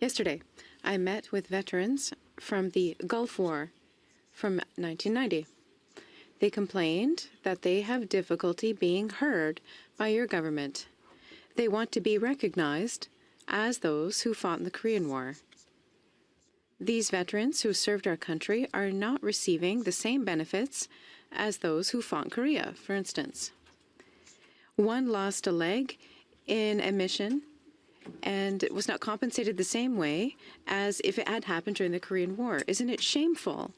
Yesterday, I met with veterans from the Gulf War from 1990. They complained that they have difficulty being heard by your government. They want to be recognized as those who fought in the Korean War. These veterans who served our country are not receiving the same benefits as those who fought in Korea, for instance. One lost a leg in a mission and was not compensated the same way as if it had happened during the Korean War. Isn't it shameful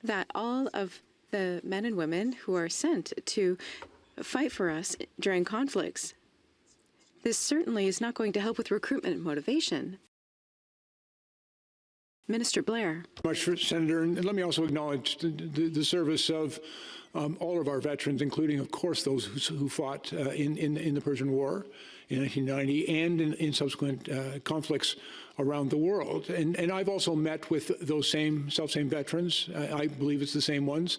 that all of the men and women who are sent to fight for us during conflicts, this certainly is not going to help with recruitment and motivation? Minister Blair. Much for Senator, and let me also acknowledge the service of all of our veterans, including, of course, those who fought in the Persian War in 1990 and in subsequent conflicts around the world. And I've also met with those same veterans. I believe it's the same ones.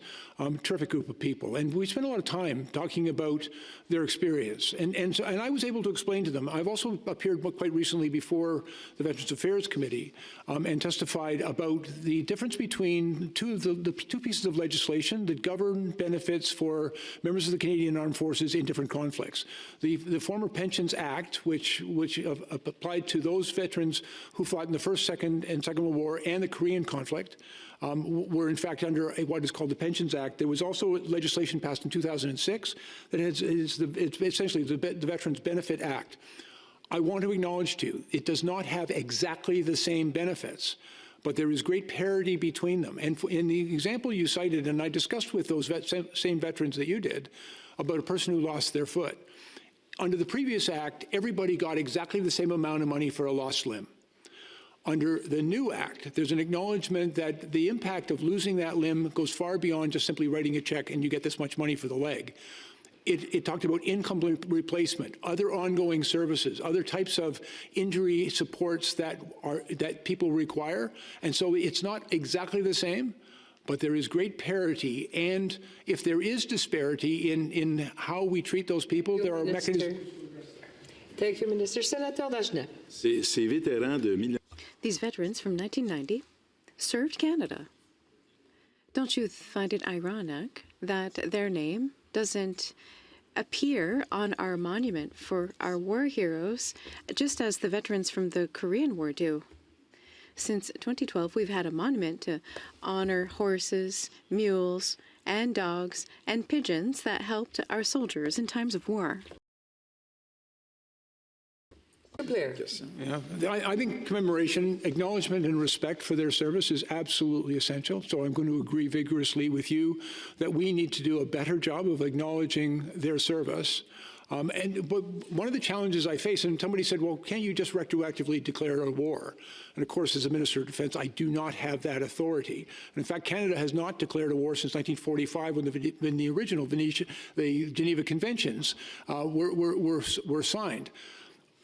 Terrific group of people. And we spent a lot of time talking about their experience. And I was able to explain to them. I've also appeared quite recently before the Veterans Affairs Committee and testified about the difference between the two pieces of legislation that govern benefits for members of the Canadian Armed Forces in different conflicts. The former Pensions Act, which applied to those veterans who fought in the First, Second, and Second World War and the Korean conflict, were in fact under what is called the Pensions Act. There was also legislation passed in 2006 that it's essentially the Veterans Benefit Act. I want to acknowledge to you, it does not have exactly the same benefits, but there is great parity between them. And in the example you cited, and I discussed with those same veterans that you did, about a person who lost their foot. Under the previous act, everybody got exactly the same amount of money for a lost limb. Under the new act, there's an acknowledgement that the impact of losing that limb goes far beyond just simply writing a check and you get this much money for the leg. It talked about income replacement, other ongoing services, other types of injury supports that people require. And so it's not exactly the same, but there is great parity. And if there is disparity in how we treat those people, there are mechanisms. Thank you, Minister. Senator Dagenet. These veterans from 1990 served Canada. Don't you find it ironic that their name doesn't appear on our monument for our war heroes, just as the veterans from the Korean War do? Since 2012, we've had a monument to honor horses, mules, and dogs, and pigeons that helped our soldiers in times of war. Yes. Yeah. I think commemoration, acknowledgement, and respect for their service is absolutely essential. So I'm going to agree vigorously with you that we need to do a better job of acknowledging their service. But one of the challenges I face, and somebody said, well, can't you just retroactively declare a war? And of course, as a Minister of Defense, I do not have that authority. And in fact, Canada has not declared a war since 1945 when the original the Geneva Conventions were signed.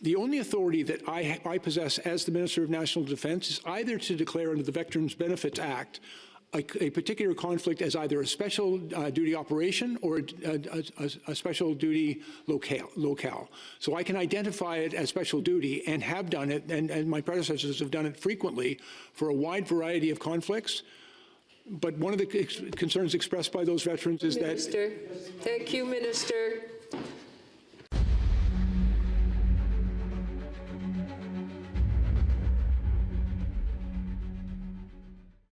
The only authority that I possess as the Minister of National Defense is either to declare under the Veterans Benefits Act a particular conflict as either a special duty operation or a special duty locale. So I can identify it as special duty and have done it, and my predecessors have done it frequently for a wide variety of conflicts. But one of the concerns expressed by those veterans is Minister. Thank you, Minister.